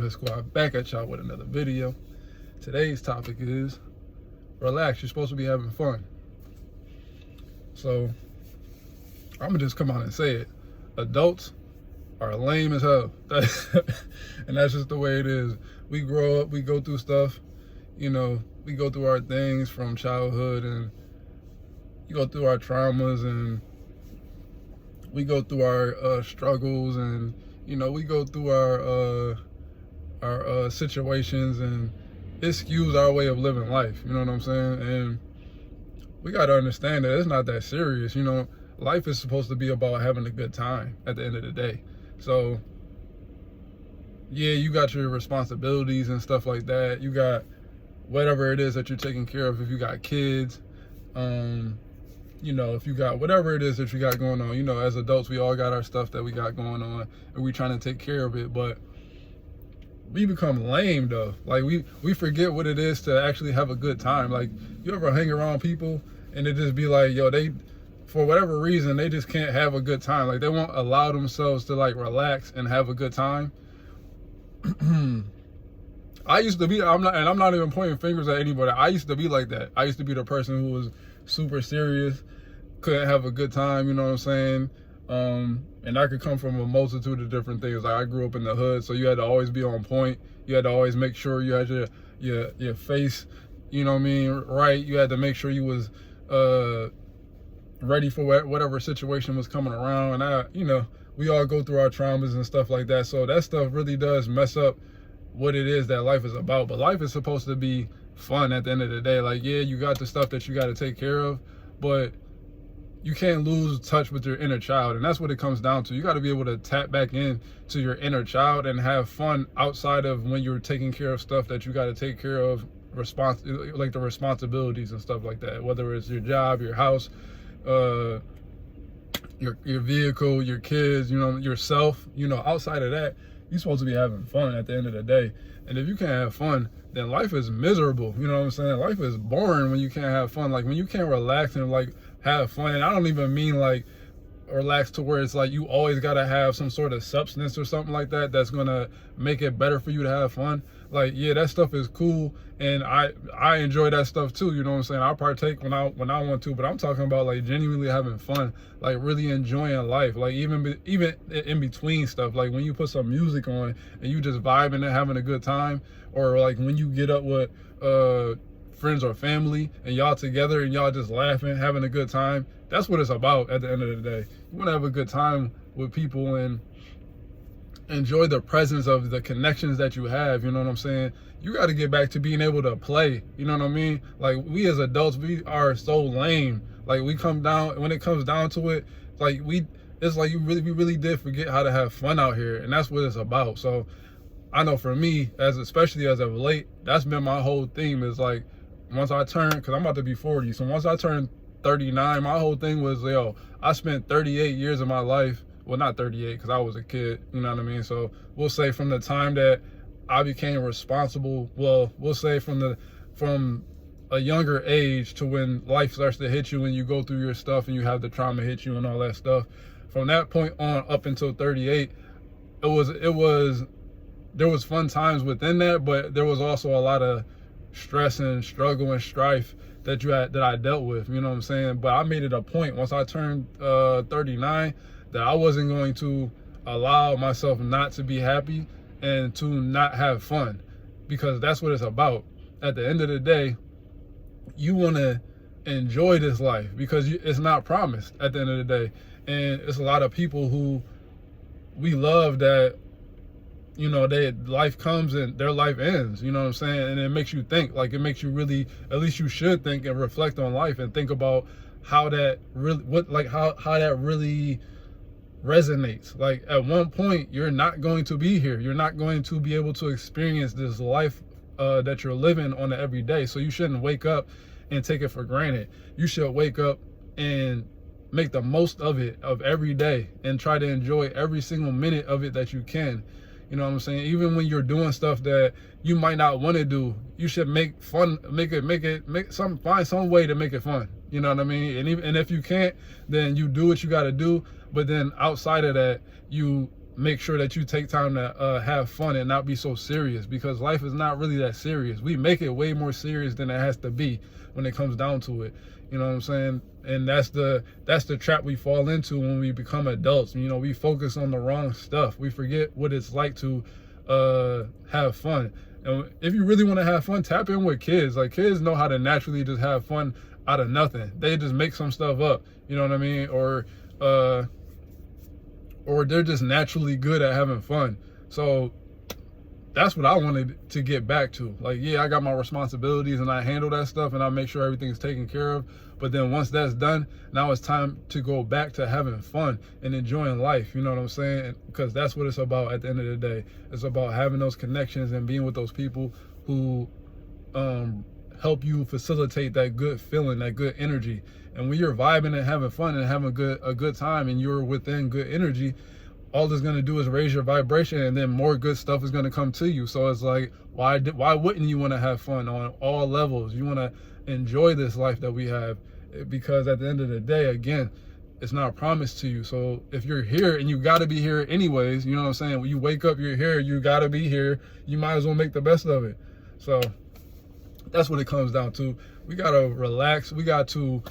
Squad back at y'all with another video. Today's topic is relax. You're supposed to be having fun. So I'm gonna just come out and say it. Adults are lame as hell. And that's just the way it is. We grow up, we go through stuff, we go through our things from childhood, and you go through our traumas, and we go through our struggles, and we go through our situations, and it skews our way of living life. You know what I'm saying? And we got to understand that it's not that serious. Life is supposed to be about having a good time at the end of the day. So yeah, you got your responsibilities and stuff like that. You got whatever it is that you're taking care of. If you got kids, if you got whatever it is that you got going on, as adults, we all got our stuff that we got going on, and we trying to take care of it. But we become lame though. Like we forget what it is to actually have a good time. Like, you ever hang around people and it just be like, yo, they, for whatever reason, they just can't have a good time. Like, they won't allow themselves to like relax and have a good time. I used to be, I'm not even pointing fingers at anybody. I used to be like that. I used to be the person who was super serious, couldn't have a good time, you know what I'm saying? And I could come from a multitude of different things. Like, I grew up in the hood, so you had to always be on point. You had to always make sure you had your face, right. You had to make sure you was ready for whatever situation was coming around. And we all go through our traumas and stuff like that. So that stuff really does mess up what it is that life is about. But life is supposed to be fun at the end of the day. Like, yeah, you got the stuff that you got to take care of, but you can't lose touch with your inner child. And that's what it comes down to. You got to be able to tap back in to your inner child and have fun outside of when you're taking care of stuff that you got to take care of, like the responsibilities and stuff like that, whether it's your job, your house, your vehicle, your kids, yourself. Outside of that, you're supposed to be having fun at the end of the day. And if you can't have fun, then life is miserable. You know what I'm saying? Life is boring when you can't have fun. Like, when you can't relax and like have fun. And I don't even mean like relax to where it's like you always got to have some sort of substance or something like that that's gonna make it better for you to have fun. Like, yeah, that stuff is cool, and I enjoy that stuff too. You know what I'm saying? I partake when I want to, but I'm talking about like genuinely having fun, like really enjoying life. Like, even in between stuff, like when you put some music on and you just vibing and having a good time, or like when you get up with friends or family and y'all together and y'all just laughing, having a good time. That's what it's about at the end of the day. You want to have a good time with people and enjoy the presence of the connections that you have. You know what I'm saying? You got to get back to being able to play. You know what I mean? Like, we as adults, we are so lame. Like, when it comes down to it, like it's like we really did forget how to have fun out here, and that's what it's about. So I know for me, especially as of late, that's been my whole theme, is like, once I turn, because I'm about to be 40, so once I turn 39, my whole thing was, yo, I spent 38 years of my life, well, not 38 because I was a kid, you know what I mean? So we'll say from the time that I became responsible, well, we'll say from a younger age to when life starts to hit you and you go through your stuff and you have the trauma hit you and all that stuff. From that point on up until 38, there was fun times within that, but there was also a lot of stress and struggle and strife that I dealt with, you know what I'm saying? But I made it a point once I turned 39 that I wasn't going to allow myself not to be happy and to not have fun, because that's what it's about. At the end of the day, you want to enjoy this life because it's not promised at the end of the day. And it's a lot of people who we love that, life comes and their life ends, you know what I'm saying? And it makes you think, like, it makes you really, at least you should think and reflect on life and think about how that really, how that really resonates. Like, at one point, you're not going to be here. You're not going to be able to experience this life that you're living on an everyday. So you shouldn't wake up and take it for granted. You should wake up and make the most of it, of every day, and try to enjoy every single minute of it that you can. You know what I'm saying? Even when you're doing stuff that you might not want to do, you should make fun, find some way to make it fun. You know what I mean? And if you can't, then you do what you got to do. But then outside of that, you make sure that you take time to have fun and not be so serious, because life is not really that serious. We make it way more serious than it has to be when it comes down to it. You know what I'm saying? And that's the trap we fall into when we become adults. You know, we focus on the wrong stuff. We forget what it's like to have fun. And if you really want to have fun, tap in with kids. Like, kids know how to naturally just have fun out of nothing. They just make some stuff up. You know what I mean? Or they're just naturally good at having fun. So that's what I wanted to get back to. Like, yeah, I got my responsibilities and I handle that stuff and I make sure everything's taken care of. But then once that's done, now it's time to go back to having fun and enjoying life. You know what I'm saying? Because that's what it's about at the end of the day. It's about having those connections and being with those people who help you facilitate that good feeling, that good energy. And when you're vibing and having fun and having a good time and you're within good energy, all it's going to do is raise your vibration, and then more good stuff is going to come to you. So it's like, why wouldn't you want to have fun on all levels? You want to enjoy this life that we have, because at the end of the day, again, it's not promised to you. So if you're here, and you got to be here anyways, you know what I'm saying? When you wake up, you're here, you got to be here. You might as well make the best of it. So that's what it comes down to. We got to relax. We got to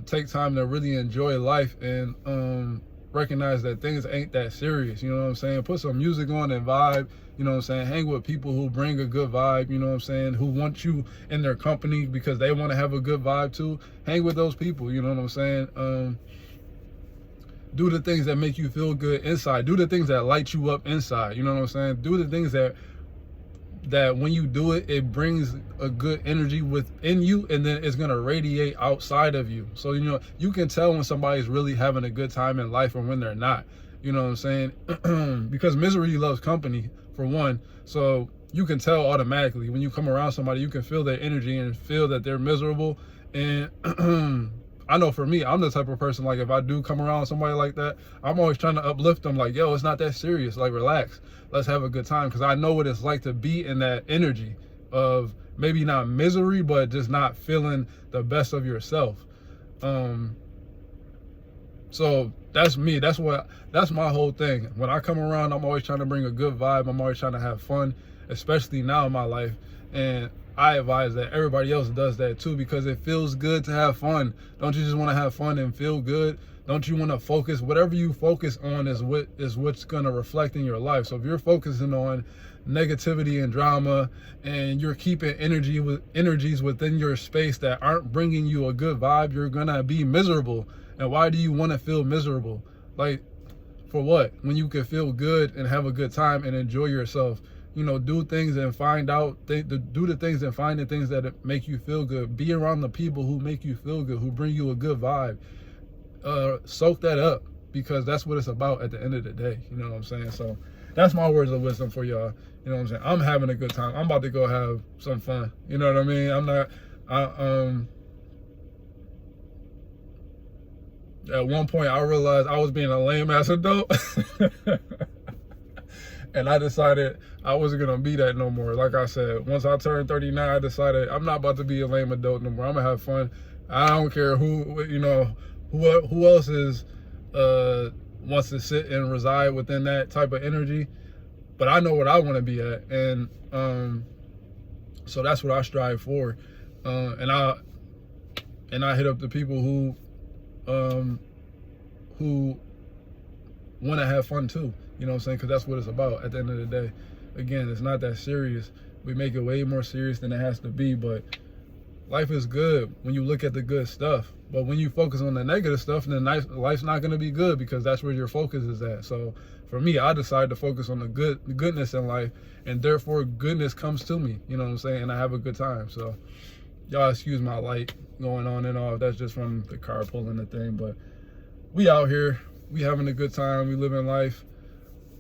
take time to really enjoy life and recognize that things ain't that serious. You know what I'm saying? Put some music on and vibe. You know what I'm saying? Hang with people who bring a good vibe. You know what I'm saying? Who want you in their company because they want to have a good vibe too. Hang with those people. You know what I'm saying? Do the things that make you feel good inside. Do the things that light you up inside. You know what I'm saying? Do the things that when you do it, it brings a good energy within you, and then it's going to radiate outside of you. So, you know, you can tell when somebody's really having a good time in life or when they're not. You know what I'm saying? Because misery loves company, for one. So you can tell automatically when you come around somebody, you can feel their energy and feel that they're miserable. And I know for me, I'm the type of person, like, if I do come around somebody like that, I'm always trying to uplift them. Like, yo, it's not that serious. Like, relax. Let's have a good time. Because I know what it's like to be in that energy of maybe not misery, but just not feeling the best of yourself. So that's me. That's my whole thing. When I come around, I'm always trying to bring a good vibe. I'm always trying to have fun, especially now in my life. And I advise that everybody else does that too, because it feels good to have fun. Don't you just want to have fun and feel good? Don't you want to focus? Whatever you focus on is what's going to reflect in your life. So if you're focusing on negativity and drama, and you're keeping energies within your space that aren't bringing you a good vibe, you're going to be miserable. And why do you want to feel miserable? Like, for what? When you can feel good and have a good time and enjoy yourself. You know, do things and find out, do the things and find the things that make you feel good. Be around the people who make you feel good, who bring you a good vibe. Soak that up, because that's what it's about at the end of the day. You know what I'm saying? So that's my words of wisdom for y'all. You know what I'm saying? I'm having a good time. I'm about to go have some fun. You know what I mean? At one point I realized I was being a lame ass adult. And I decided I wasn't going to be that no more. Like I said, once I turned 39, I decided I'm not about to be a lame adult no more. I'm going to have fun. I don't care who, you know, who else is, wants to sit and reside within that type of energy. But I know what I want to be at. And so that's what I strive for. And I hit up the people who want to have fun too. You know what I'm saying? Because that's what it's about at the end of the day. Again, it's not that serious. We make it way more serious than it has to be, but life is good when you look at the good stuff. But when you focus on the negative stuff, then life's not going to be good, because that's where your focus is at. So for me, I decided to focus on the goodness in life, and therefore goodness comes to me. You know what I'm saying? And I have a good time. So y'all excuse my light going on and off. That's just from the car pulling the thing. But we out here. We having a good time. We living life.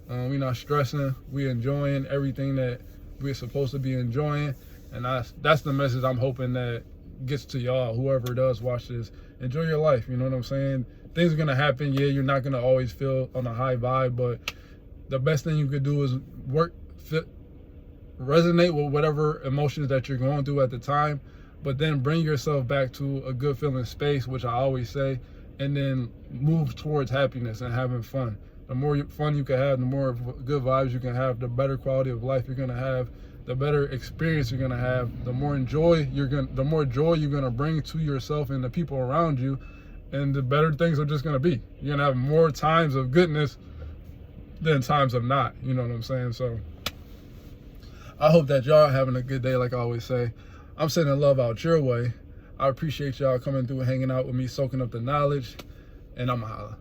We not stressing. We enjoying everything that we're supposed to be enjoying. And that's the message I'm hoping that gets to y'all, whoever does watch this. Enjoy your life. You know what I'm saying? Things are going to happen. Yeah, you're not going to always feel on a high vibe, but the best thing you could do is resonate with whatever emotions that you're going through at the time, but then bring yourself back to a good feeling space, which I always say, and then move towards happiness and having fun. the more fun you can have, the more good vibes you can have, the better quality of life you're gonna have, the better experience you're gonna have, the more joy you're gonna bring to yourself and the people around you, and the better things are just gonna be. You're gonna have more times of goodness than times of not. You know what I'm saying? So I hope that y'all having a good day. Like I always say, I'm sending love out your way. I appreciate y'all coming through and hanging out with me, soaking up the knowledge, and I'm a holla.